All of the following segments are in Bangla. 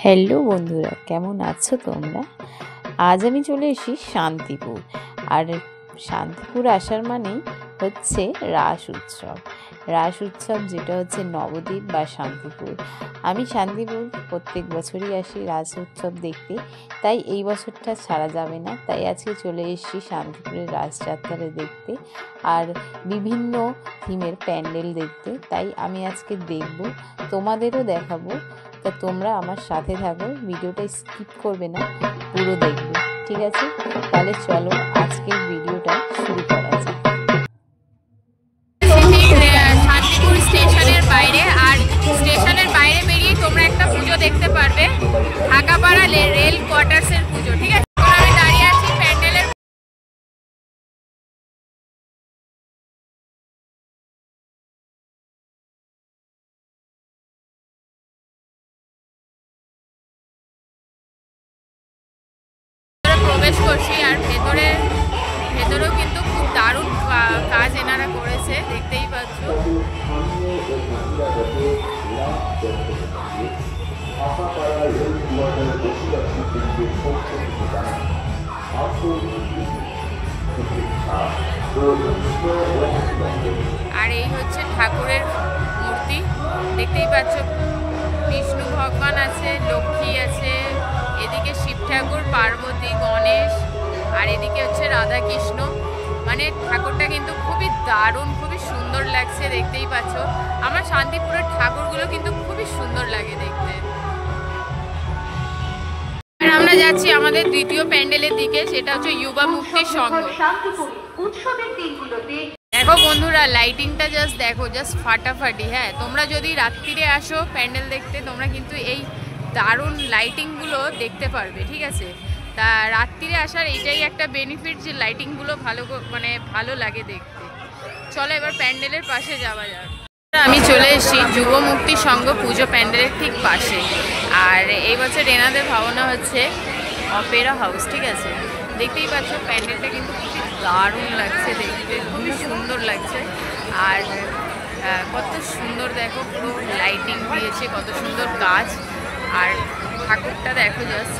হ্যালো বন্ধুরা, কেমন আছো তোমরা? আজ আমি চলে এসেছি শান্তিপুর। আর শান্তিপুর আসার মানেই হচ্ছে রাস উৎসব। রাস উৎসব যেটা হচ্ছে নবদ্বীপ বা শান্তিপুর। আমি শান্তিপুর প্রত্যেক বছরই আসি রাস উৎসব দেখতে, তাই এই বছরটা ছাড়া যাবে না। তাই আজকে চলে এসেছি শান্তিপুরের রাসযাত্রা দেখতে আর বিভিন্ন থিমের প্যান্ডেল দেখতে। তাই আমি আজকে দেখব, তোমাদেরও দেখাবো। তা তোমরা আমার সাথে থাকো, ভিডিওটা স্কিপ করবে না, পুরো দেখবে, ঠিক আছে? তাহলে চলো আজকের ভিডিওটা শুরু করা যাক। শান্তিপুর স্টেশনের বাইরে, আর স্টেশনের বাইরে বেরিয়ে তোমরা একটা পুজো দেখতে পারবে, ঢাকাপাড়া রেল কোয়ার্টার্সের পুজো, ঠিক আছে? আমি দাঁড়িয়ে আছি প্যান্ডেলের। প্রবেশ করছি আর ভেতরেও কিন্তু খুব দারুণ কাজ এনারা করেছে, দেখতেই পাচ্ছ। আর এই হচ্ছে ঠাকুরের মূর্তি, দেখতেই পাচ্ছ। বিষ্ণু ভগবান আছে, লক্ষ্মী আছে, এদিকে শিব ঠাকুর, পার্বতী, গণেশ, আর এদিকে হচ্ছে রাধা কৃষ্ণ। মানে ঠাকুরটা কিন্তু খুবই দারুণ, খুবই সুন্দর লাগছে, দেখতেই পাচ্ছ। আমার শান্তিপুরের ঠাকুরগুলো কিন্তু খুবই সুন্দর লাগে দেখতে। আমরা যাচ্ছি আমাদের দ্বিতীয় প্যান্ডেলের দিকে, সেটা হচ্ছে যুবা মুক্তির সংঘ। দেখো বন্ধুরা, লাইটিংটা জাস্ট দেখো, জাস্ট ফাটাফাটি। হ্যাঁ, তোমরা যদি রাত্রিরে আসো প্যান্ডেল দেখতে, তোমরা কিন্তু এই দারুণ লাইটিংগুলো দেখতে পারবে, ঠিক আছে? তা রাত্রিরে আসার এটাই একটা বেনিফিট, যে লাইটিংগুলো ভালো লাগে দেখতে। চলো এবার প্যান্ডেলের পাশে যাওয়া যাক। আমি চলে এসেছি যুব মুক্তি সংঘ পুজো প্যান্ডেলের ঠিক পাশে। আর এই বছর এনাদের ভাবনা হচ্ছে অপেরা হাউস, ঠিক আছে? দেখতেই পাচ্ছ প্যান্ডেলটা কিন্তু খুবই দারুণ লাগছে দেখতে, খুবই সুন্দর লাগছে। আর কত সুন্দর দেখো, পুরো লাইটিং দিয়েছে, কত সুন্দর কাজ। আর ঠাকুরটা দেখো জাস্ট,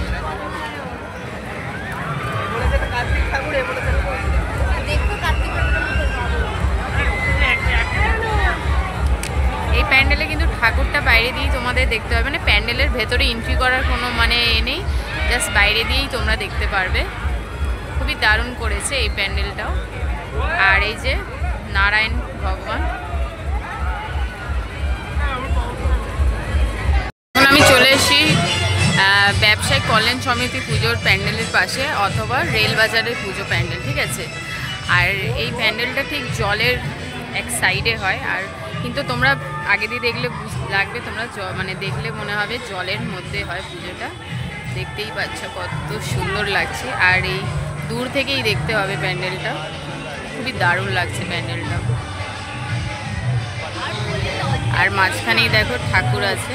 এই প্যান্ডেলে কিন্তু ঠাকুরটা বাইরে দিয়েই তোমাদের দেখতে হবে, মানে প্যান্ডেলের ভেতরে এন্ট্রি করার কোনো নেই, জাস্ট বাইরে দিয়েই তোমরা দেখতে পারবে। খুবই দারুণ করেছে এই প্যান্ডেলটাও। আর এই যে নারায়ণ ভগবান। এখন আমি চলে এসেছি ব্যবসায়িক কল্যাণ সমিতি পুজোর প্যান্ডেলের পাশে, অথবা রেলবাজারের পুজো প্যান্ডেল, ঠিক আছে? আর এই প্যান্ডেলটা ঠিক জলের এক সাইডে হয়, আর কিন্তু তোমরা আগে দিয়ে দেখলে লাগবে, তোমরা দেখলে মনে হবে জলের মধ্যে হয় পুজোটা। দেখতেই পাচ্ছ কত সুন্দর লাগছে। আর এই দূর থেকেই দেখতে হবে প্যান্ডেলটা, খুবই দারুণ লাগছে প্যান্ডেলটা। আর মাঝখানেই দেখো ঠাকুর আছে,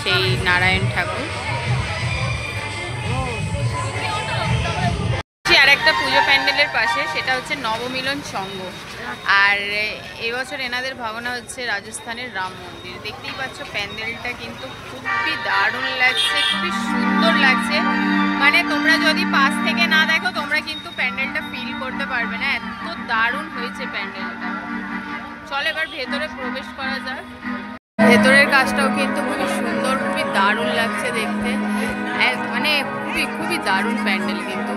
সেই নারায়ণ ঠাকুর। আর একটা পুজো প্যান্ডেলের পাশে, সেটা হচ্ছে নবমিলন সংঘ। আর এবছর এনাদের ভাবনা হচ্ছে রাজস্থানের রাম মন্দির। দেখতেই পাচ্ছ প্যান্ডেলটা কিন্তু খুবই দারুণ লাগছে, খুবই সুন্দর লাগছে। মানে তোমরা যদি পাশ থেকে না দেখো, তোমরা কিন্তু প্যান্ডেলটা ফিল করতে পারবে না, এত দারুণ হয়েছে প্যান্ডেলটা। চলো এবার ভেতরে প্রবেশ করা যাক। ভেতরের কাজটাও কিন্তু খুবই সুন্দর, খুবই দারুণ লাগছে দেখতে, মানে খুবই খুবই দারুণ প্যান্ডেল কিন্তু।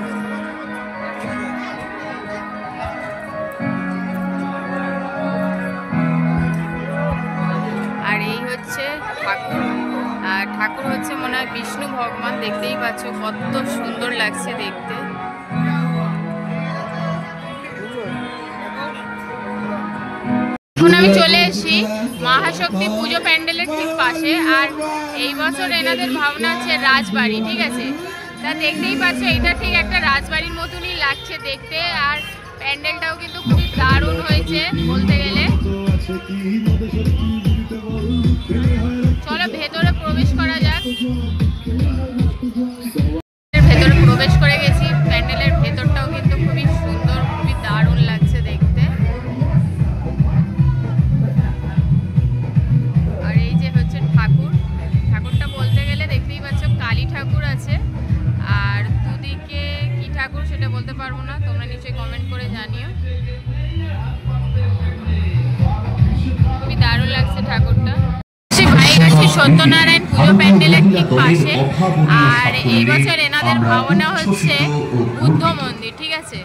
আর এই হচ্ছে ঠাকুর, আর ঠাকুর হচ্ছে মনে হয় বিষ্ণু ভগবান। দেখতেই পাচ্ছ কত সুন্দর লাগছে দেখতে। এখন আমি চলে এসেছি মহাশক্তি পুজো প্যান্ডেলের ঠিক পাশে। আর এই বছর এনাদের ভাবনা হচ্ছে রাজবাড়ি, ঠিক আছে? তা দেখতেই পাচ্ছ এটা ঠিক একটা রাজবাড়ির মতনই লাগছে দেখতে। আর প্যান্ডেলটাও কিন্তু খুব দারুণ হয়েছে বলতে গেলে। চলো ভেতরে প্রবেশ করা যাক। ভেতরে প্রবেশ করে গেছি, প্যান্ডেলের ভেতরটাও কিন্তু খুবই সুন্দর, খুবই দারুণ লাগছে দেখতে। আর এই যে হচ্ছে ঠাকুর, ঠাকুরটা বলতে পারবো না, তোমরা নিশ্চয়ই কমেন্ট করে জানিও। খুবই দারুণ লাগছে ঠাকুরটা। ভাই আছে সত্যনারায়ণ পুজো প্যান্ডেলের ঠিক পাশে, আর এই বছর এনাদের ভাবনা হচ্ছে বুদ্ধ মন্দির, ঠিক আছে।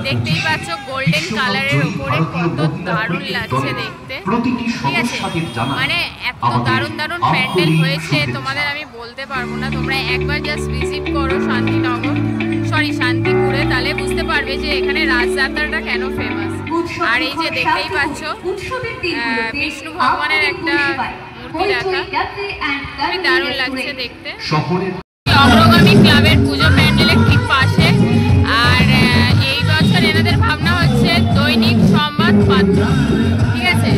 দেখতেই পাচ্ছ গোল্ডেন কালারের উপরে কত দারুণ লাগছে দেখতে, ঠিক আছে। মানে এত দারুণ দারুণ প্যান্ডেল হয়েছে তোমাদের আমি বলতে পারবো না। তোমরা একবার জাস্ট ভিজিট করো শান্তিপুরে, তাহলে বুঝতে পারবে যে এখানে রাজযাত্রাটা কেন ফেমাস। আর এই যে দেখতেই পাচ্ছ বিষ্ণু ভগবানের একটা মূর্তি রাখা, খুবই দারুণ লাগছে দেখতে। অগ্রগামী ক্লাবের পুজো প্যান্ডেলের ঠিক পাশে, আর এই বছর এনাদের ভাবনা হচ্ছে দৈনিক সংবাদ পাত্র, ঠিক আছে।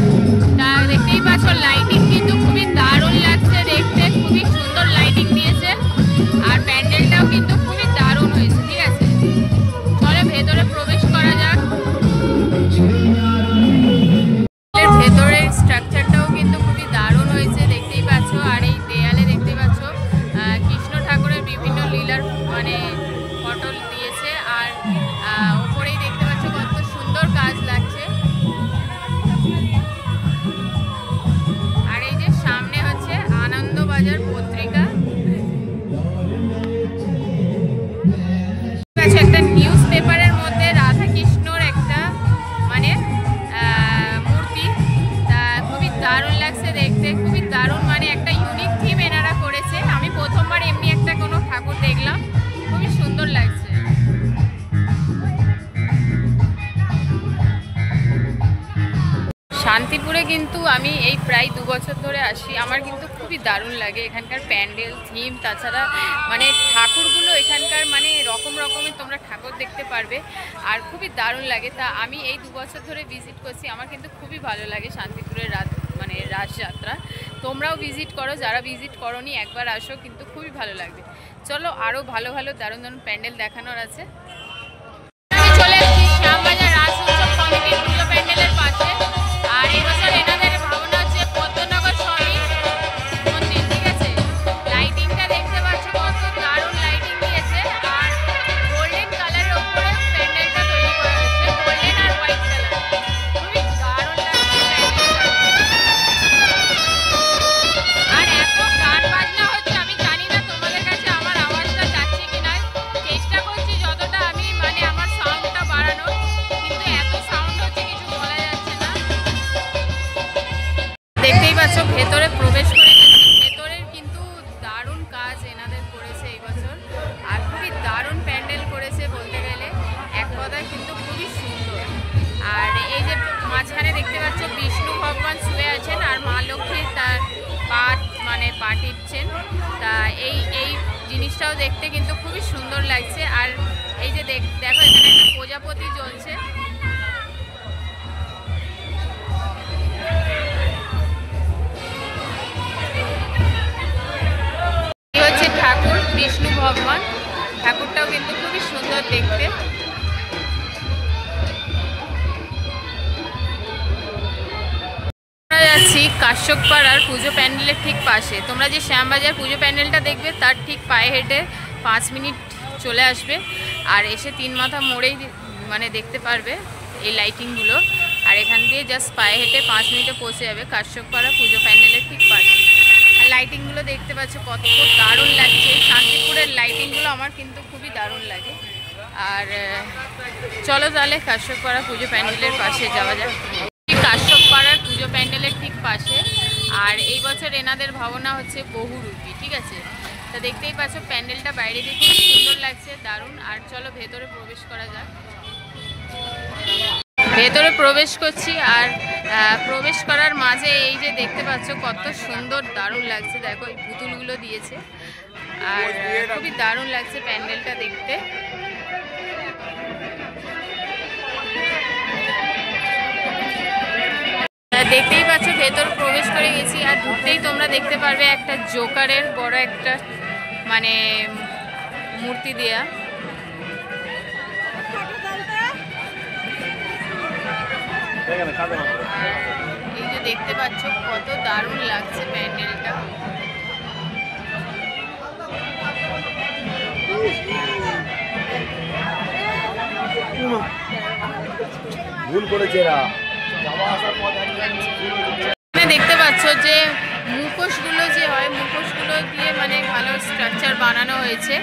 তা দেখতেই পাচ্ছ লাইটিং কিন্তু খুবই দারুণ লাগছে দেখতে, খুবই সুন্দর লাইটিং দিয়েছে, আর প্যান্ডেলটাও কিন্তু খুবই দারুণ হয়েছে, ঠিক আছে। চলো ভেতরে প্রবেশ করা যাক। ভেতরের স্ট্রাকচারটাও কিন্তু খুবই দারুণ হয়েছে দেখতেই পাচ্ছ। আর এই দেয়ালে দেখতেই পাচ্ছ কৃষ্ণ ঠাকুরের বিভিন্ন লীলার মানে ফটো দিয়েছে, আর ওপরেই দেখতে পাচ্ছ কত সুন্দর কাজ লাগছে। আর এই যে সামনে হচ্ছে আনন্দবাজার পত্রিকা, একটা নিউজ পেপারের মধ্যে রাধা কৃষ্ণর একটা মানে মূর্তি, তা খুবই দারুণ লাগছে দেখতে, খুবই দারুণ, মানে একটা ইউনিক থিম এনারা করেছে। আমি প্রথমবার এমনি একটা কোনো ঠাকুর দেখলাম, খুবই সুন্দর লাগছে। শান্তিপুরে কিন্তু আমি এই প্রায় 2 বছর ধরে আসি, আমার কিন্তু খুবই দারুণ লাগে এখানকার প্যান্ডেল থিম, তাছাড়া মানে ঠাকুরগুলো এখানকার মানে রকমের তোমরা ঠাকুর দেখতে পারবে, আর খুবই দারুণ লাগে। তা আমি এই 2 বছর ধরে ভিজিট করছি, আমার কিন্তু খুবই ভালো লাগে শান্তিপুরের মানে রাসযাত্রা। তোমরাও ভিজিট করো, যারা ভিজিট করোনি একবার আসো, কিন্তু খুবই ভালো লাগবে। চলো আরও ভালো দারুণ প্যান্ডেল দেখানোর আছে। আমি চলে এসেছি শ্যামবাজার রাস উৎসব কমিটির পুজো প্যান্ডেলের পাশে, আর এই বছর এনাদের ভাবনা হচ্ছে পদ্মনগর স্বামী মন্দির, ঠিক আছে। লাইটিংটা দেখতে পাচ্ছ কত দারুণ লাইটিং দিয়েছে, আর গোল্ডেন কালারের উপরে প্যান্ডেলটা তৈরি করা হয়েছে, গোল্ডেন আর হোয়াইট কালার, খুবই দারুণ লাগছে প্যান্ডেলটা। আর এত গান বাজনা হচ্ছে, আমি জানি না তোমাদের কাছে আমার আওয়াজটা যাচ্ছে কিনা, চেষ্টা করছি যতটা আমি মানে আমার সাউন্ডটা বাড়ানোর, কিন্তু এত সাউন্ড হচ্ছে কিছু বলা যাচ্ছে না। দেখতেই পাচ্ছ ভেতরে প্রবেশ করে গেছি, ভেতরের কিন্তু দারুণ কাজ এনাদের করেছে এই বছর, আর খুবই দারুণ প্যান্ডেল করেছে বলতে গেলে, এক কথায় কিন্তু খুবই সুন্দর। আর এই যে মাঝখানে দেখতে পাচ্ছ বিষ্ণু ভগবান শুয়ে আছেন, আর মা লক্ষ্মী তার পা টিপছেন। তা এই জিনিসটাও দেখতে কিন্তু খুবই সুন্দর লাগছে। আর এই যে দেখো এখানে একটা প্রজাপতি জ্বলছে, এই হচ্ছে ঠাকুর বিষ্ণু ভগবান, ঠাকুরটাও কিন্তু খুবই সুন্দর দেখতে। যাচ্ছি কাশ্যপপাড়ার পুজো প্যান্ডেলের ঠিক পাশে। তোমরা যে শ্যামবাজার পুজো প্যান্ডেলটা দেখবে তার ঠিক পায়ে হেঁটে 5 মিনিট চলে আসবে, আর এসে 3 মাথা মোড়েই মানে দেখতে পারবে এই লাইটিংগুলো, আর এখান দিয়ে জাস্ট পায়ে হেঁটে 5 মিনিটে পৌঁছে যাবে কাশ্যপপাড়া পুজো প্যান্ডেলের ঠিক পাশে। আর লাইটিংগুলো দেখতে পাচ্ছ কত দারুণ লাগছে, শান্তিপুরের লাইটিংগুলো আমার কিন্তু খুবই দারুণ লাগে। আর চলো তাহলে কাশ্যপপাড়া পুজো প্যান্ডেলের পাশে যাওয়া যাক। কাশ্যপপাড়ার পুজো প্যান্ডেলের ঠিক পাশে, আর এই বছর এনাদের ভাবনা হচ্ছে বহুরূপী, ঠিক আছে। তা দেখতেই পাচ্ছ প্যান্ডেলটা বাইরে দিয়ে খুব সুন্দর লাগছে, দারুণ। আর চলো ভেতরে প্রবেশ করা যাক। ভেতরে প্রবেশ করছি, আর প্রবেশ করার মাঝে এই যে দেখতে পাচ্ছ কত সুন্দর দারুণ লাগছে, দেখো এই পুতুলগুলো দিয়েছে, আর খুবই দারুণ লাগছে প্যান্ডেলটা দেখতে। দেখতেই পাচ্ছ ভেতর প্রবেশ করে গেছি, আর ঢুকতেই তোমরা দেখতে পারবে একটা জোকারের বড় একটা মানে মূর্তি দেয়া। এই যে দেখতে পাচ্ছ কত দারুণ লাগছে প্যান্ডেলটা। ভুল করেছে এরা। দেখতে পাচ্ছ যে মুখোশগুলো যে হয়, মুখোশগুলো দিয়ে মানে ভালো স্ট্রাকচার বানানো হয়েছে।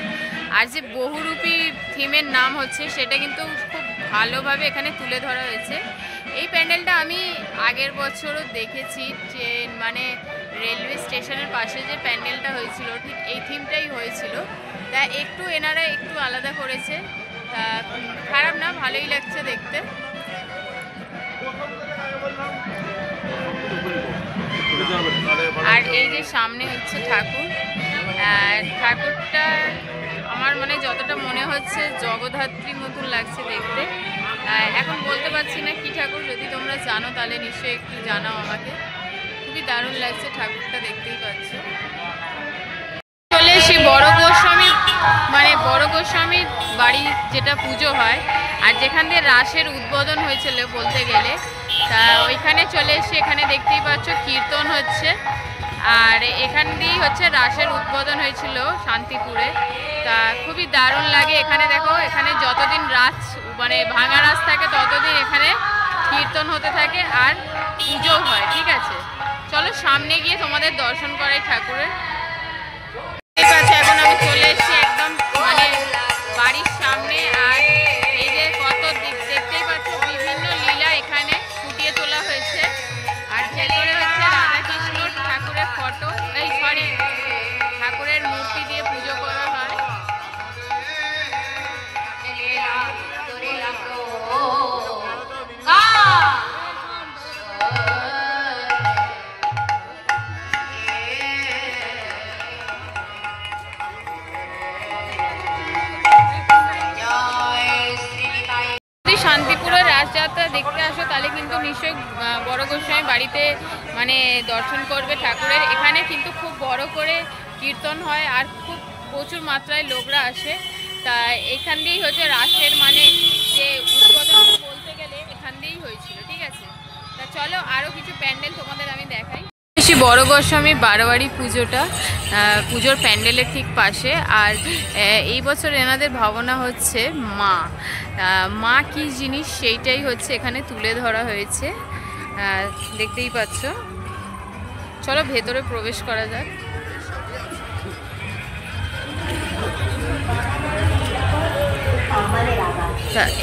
আর যে বহুরূপী থিমের নাম হচ্ছে সেটা কিন্তু খুব ভালোভাবে এখানে তুলে ধরা হয়েছে। এই প্যান্ডেলটা আমি আগের বছরও দেখেছি, যে মানে রেলওয়ে স্টেশনের পাশে যে প্যান্ডেলটা হয়েছিল ঠিক এই থিমটাই হয়েছিল। তা একটু এনারা একটু আলাদা করেছে, তা খারাপ না, ভালোই লাগছে দেখতে। আর এই যে সামনে হচ্ছে ঠাকুর, ঠাকুরটা আমার মানে যতটা মনে হচ্ছে জগদ্ধাত্রীর মতন লাগছে দেখতে। এখন বলতে পারছি না কি ঠাকুর, যদি তোমরা জানো তাহলে নিশ্চয়ই একটু জানাও আমাকে। খুবই দারুণ লাগছে ঠাকুরটা, দেখতেই পাচ্ছ। চলে এসে বড় গোস্বামী, মানে বড় গোস্বামীর বাড়ি যেটা পুজো হয় আর যেখান দিয়ে রাসের উদ্বোধন হয়েছিল বলতে গেলে, তা ওইখানে চলে এসে এখানে দেখতেই পাচ্ছ কীর্তন হচ্ছে। আর এখান দিয়েই হচ্ছে রাসের উদ্বোধন হয়েছিল শান্তিপুরে। তা খুবই দারুণ লাগে। এখানে দেখো, এখানে যতদিন রাস মানে ভাঙা রাস থাকে ততদিন এখানে কীর্তন হতে থাকে আর পুজো হয়। ঠিক আছে, চলো সামনে গিয়ে তোমাদের দর্শন করাই ঠাকুরের। ঠিক আছে, এখন আমি চলে এসেছি একদম মানে বাড়ির সামনে। আর এই যে কত দেখতেই পাচ্ছ বিভিন্ন লীলা এখানে ফুটিয়ে তোলা হয়েছে। আর ভেতরে হচ্ছে রাধাকৃষ্ণ ঠাকুরের ফটো, এই সরি ঠাকুরের মূর্তি দিয়ে পুজো করা হয়। শান্তিপুরের রাসযাত্রা দেখতে আসো তাহলে কিন্তু নিশ্চয়ই বড় গোস্বামী বাড়িতে মানে দর্শন করবে ঠাকুরের। এখানে কিন্তু খুব বড় করে কীর্তন হয় আর খুব প্রচুর মাত্রায় লোকরা আসে। তা এখান দিয়েই হচ্ছে রাসের মানে যে উদ্বোধন বলতে গেলে এখান দিয়েই হয়েছিল। ঠিক আছে, তা চলো আরও কিছু প্যান্ডেল তোমাদের আমি দেখাই। বেশি বড় গোস্বামী বারোয়ারি পুজোটা পুজোর প্যান্ডেলের ঠিক পাশে। আর এই বছর এনাদের ভাবনা হচ্ছে মা, মা কি জিনিস সেইটাই হচ্ছে এখানে তুলে ধরা হয়েছে, দেখতেই পাচ্ছ। চলো ভেতরে প্রবেশ করা যাক।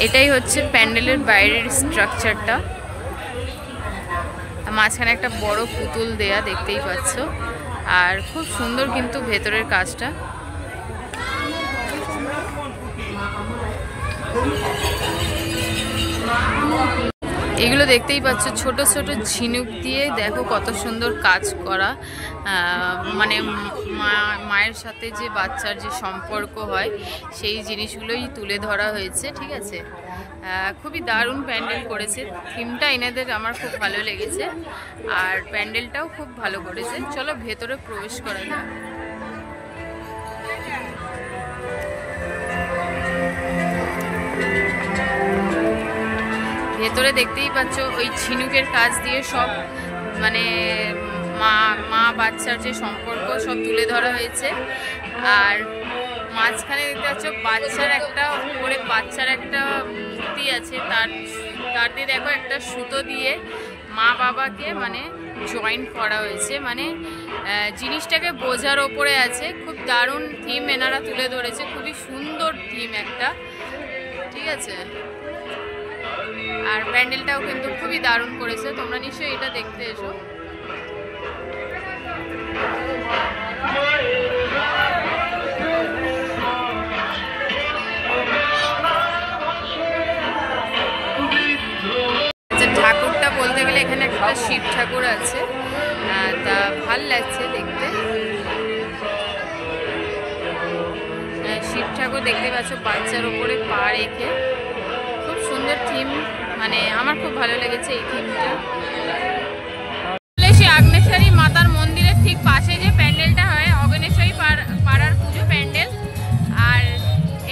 এটাই হচ্ছে প্যান্ডেলের বাইরের স্ট্রাকচারটা। মাঝখানে একটা বড় পুতুল দেয়া দেখতেই পাচ্ছ। আর খুব সুন্দর কিন্তু ভেতরের কাজটা। এগুলো দেখতেই পাচ্ছ ছোট ছোট ঝিনুক দিয়ে দেখো কত সুন্দর কাজ করা। মানে মায়ের সাথে যে বাচ্চার যে সম্পর্ক হয় সেই জিনিসগুলোই তুলে ধরা হয়েছে। ঠিক আছে, খুবই দারুণ প্যান্ডেল করেছে। থিমটা এনাদের আমার খুব ভালো লেগেছে আর প্যান্ডেলটাও খুব ভালো করেছে। চলো ভেতরে প্রবেশ করা যাক। ভেতরে দেখতেই পাচ্ছ ওই ঝিনুকের কাজ দিয়ে সব মানে মা বাচ্চার যে সম্পর্ক সব তুলে ধরা হয়েছে। আর মাঝখানে দেখতে পাচ্ছ বাচ্চার একটা উপরে বাচ্চার একটা মূর্তি আছে, তার দিয়ে দেখো একটা সুতো দিয়ে মা বাবাকে মানে জয়েন করা হয়েছে, মানে জিনিসটাকে বোঝার ওপরে আছে। খুব দারুণ থিম এনারা তুলে ধরেছে, খুবই সুন্দর থিম একটা। ঠিক আছে, আর প্যান্ডেলটাও কিন্তু খুবই দারুণ করেছে। তোমরা নিশ্চয়ই এটা দেখতে এসো। ঠাকুরটা বলতে গেলে এখানে একটা শিব ঠাকুর আছে, তা ভাল লাগছে দেখতে। শিব ঠাকুর দেখতে পাচ্ছ বাচ্চার ওপরে পা রেখে, খুব সুন্দর থিম, মানে আমার খুব ভালো লেগেছে এই থিমটা। আগ্নেশ্বরী মাতার মন্দিরের ঠিক পাশে যে প্যান্ডেলটা হয় অগ্নেশ্বরী পাড়ার পুজো প্যান্ডেল। আর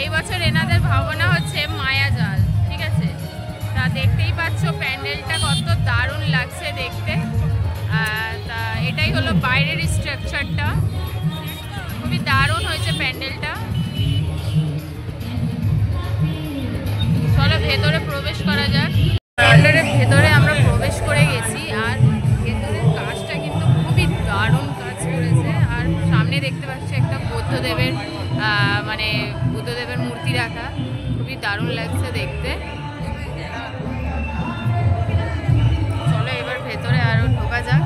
এই বছর এনাদের ভাবনা হচ্ছে মায়াজাল। ঠিক আছে, তা দেখতেই পাচ্ছ প্যান্ডেলটা কত দারুণ লাগছে দেখতে। তা এটাই হলো বাইরের স্ট্রাকচারটা, খুবই দারুণ হয়েছে প্যান্ডেলটা। চলো ভেতরে মানে বুদ্ধদেবের মূর্তি রাখা, খুবই দারুণ লাগছে দেখতে। চলো এবার ভেতরে আরও ঢোকা যাক।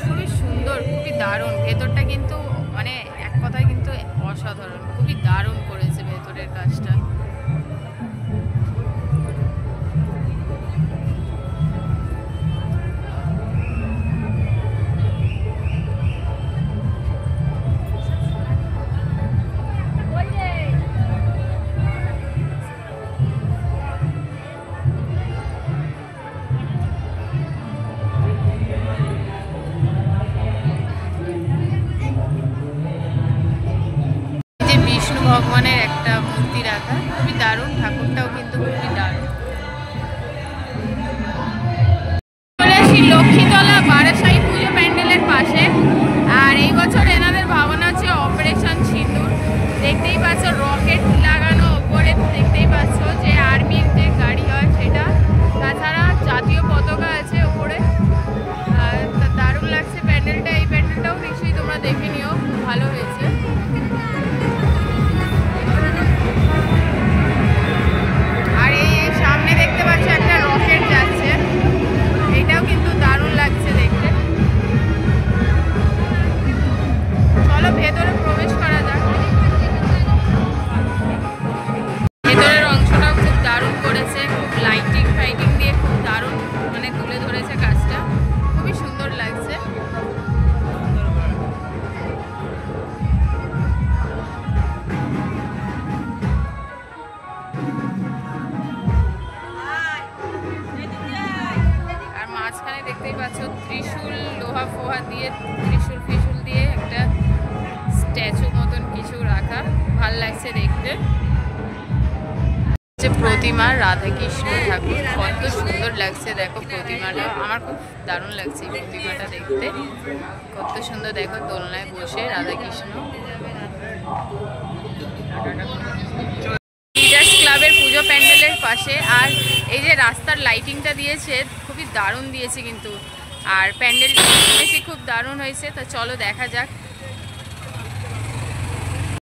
খুবই সুন্দর, খুবই দারুণ ভেতরটা, কিন্তু মানে এক কথায় কিন্তু অসাধারণ, খুবই দারুণ করেছে ভেতরের কাজটা। ভগবানের একটা মূর্তি রাখা, খুবই দারুণ, ঠাকুরটাও কিন্তু খুবই দারুণ। লক্ষ্মীতলা বারাসাই পুজো প্যান্ডেলের পাশে, আর এই বছর এনাদের ভাবনা হচ্ছে অপারেশন সিঁদুর। দেখতেই পাচ্ছ রকেট লাগানো ওপরে, দেখতেই পাচ্ছ যে আর্মির যে গাড়ি হয় সেটা, তাছাড়া জাতীয় পতাকা আছে ওপরে। দারুণ লাগছে প্যান্ডেলটা। এই প্যান্ডেলটাও নিশ্চয়ই তোমরা দেখে নিও, খুব ভালো হয়েছে। আর এই সামনে দেখতে পাচ্ছ একটা রকেট যাচ্ছে, এটাও কিন্তু দারুণ লাগছে দেখতে। চলো ভেতরে প্রবেশ করা যাক। ভেতরের অংশটাও খুব দারুণ করেছে, খুব লাইটিং ফাইটিং দিয়ে খুব দারুণ মানে তুলে ধরেছে কাজটা, খুবই সুন্দর লাগছে। মাঝখানে দেখতেই পাচ্ছ ত্রিশূল, লোহা ফোহা দিয়ে, ত্রিশূল ফিশূল দিয়ে একটা স্ট্যাচু মতন কিছু রাখা, ভাল লাগছে দেখতে। যে প্রতিমা রাধাকৃষ্ণ ঠাকুর, কত সুন্দর লাগছে দেখো প্রতিমাটা, আমার খুব দারুণ লাগছে এই প্রতিমাটা দেখতে, কত সুন্দর দেখো দোলনায় বসে রাধাকৃষ্ণ। লিডার্স ক্লাবের পুজো প্যান্ডেলের পাশে, আর এই যে রাস্তার লাইটিংটা দিয়েছে খুবই দারুণ দিয়েছে কিন্তু, আর প্যান্ডেলটা বেশি খুব দারুণ হয়েছে। তা চলো দেখা যাক।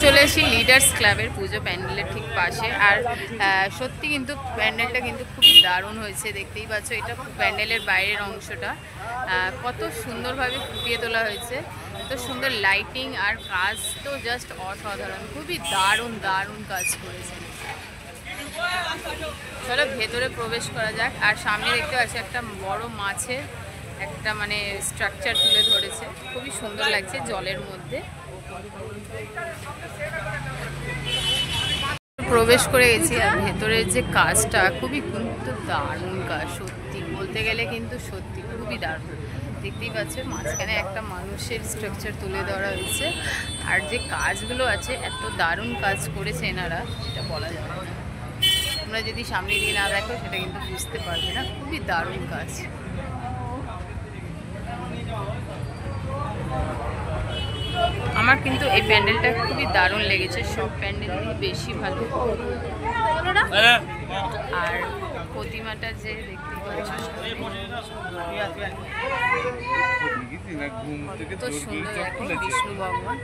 চলে এসেছি লিডার্স ক্লাবের পুজো প্যান্ডেলের ঠিক পাশে, আর সত্যি কিন্তু প্যান্ডেলটা কিন্তু খুবই দারুণ হয়েছে। দেখতেই পাচ্ছ এটা প্যান্ডেলের বাইরের অংশটা, কত সুন্দরভাবে ফুটিয়ে তোলা হয়েছে, এত সুন্দর লাইটিং, আর কাজ তো জাস্ট অসাধারণ, খুবই দারুণ দারুণ কাজ করেছে। চলো ভেতরে প্রবেশ করা যাক। আর সামনে দেখতে পাচ্ছি একটা বড় মাছের একটা মানে স্ট্রাকচার তুলে ধরেছে, খুবই সুন্দর লাগছে জলের মধ্যে। প্রবেশ করে গেছি, আর ভেতরের যে কাজটা খুবই কিন্তু দারুণ কাজ, সত্যি বলতে গেলে কিন্তু সত্যি খুবই দারুণ। দেখতেই পাচ্ছ মাঝখানে একটা মানুষের স্ট্রাকচার তুলে ধরা হয়েছে, আর যে কাজগুলো আছে এত দারুণ কাজ করেছে এনারা, সেটা বলা যাবে না। তোমরা যদি সামনে দিয়ে না দেখো সেটা কিন্তু বুঝতে পারবে না, খুবই দারুণ কাজ। আমার কিন্তু এই প্যান্ডেলটা খুবই দারুণ লেগেছে, সব প্যান্ডেল দিয়ে বেশি ভালো। আর প্রতিমাটা যে দেখতে পাচ্ছ কত সুন্দর, এখন বিষ্ণু ভগবান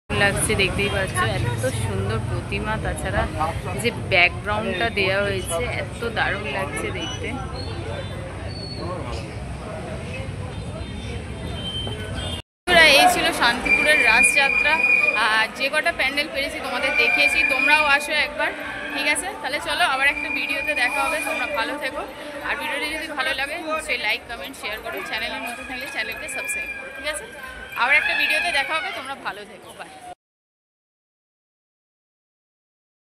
লাগছে, দেখতেই পাচ্ছ এত সুন্দর প্রতিমা, তাছাড়া যে ব্যাকগ্রাউন্ডটা দেওয়া হয়েছে এত দারুণ লাগছে দেখতে। এই ছিল শান্তিপুরের রাসযাত্রা, যে কটা প্যান্ডেল পেরেছি তোমাদের দেখিয়েছি, তোমরাও আসো একবার, ঠিক আছে? তাহলে চলো আবার একটা ভিডিওতে দেখা হবে, তোমরা ভালো থেকো। আর ভিডিওটি যদি ভালো লাগে সেই লাইক কমেন্ট শেয়ার করো, চ্যানেলের নতুন থাকলে চ্যানেলকে সাবস্ক্রাইব করো, ঠিক আছে? আবার একটা ভিডিওতে দেখা হবে, তোমরা ভালো থেকো, বাই।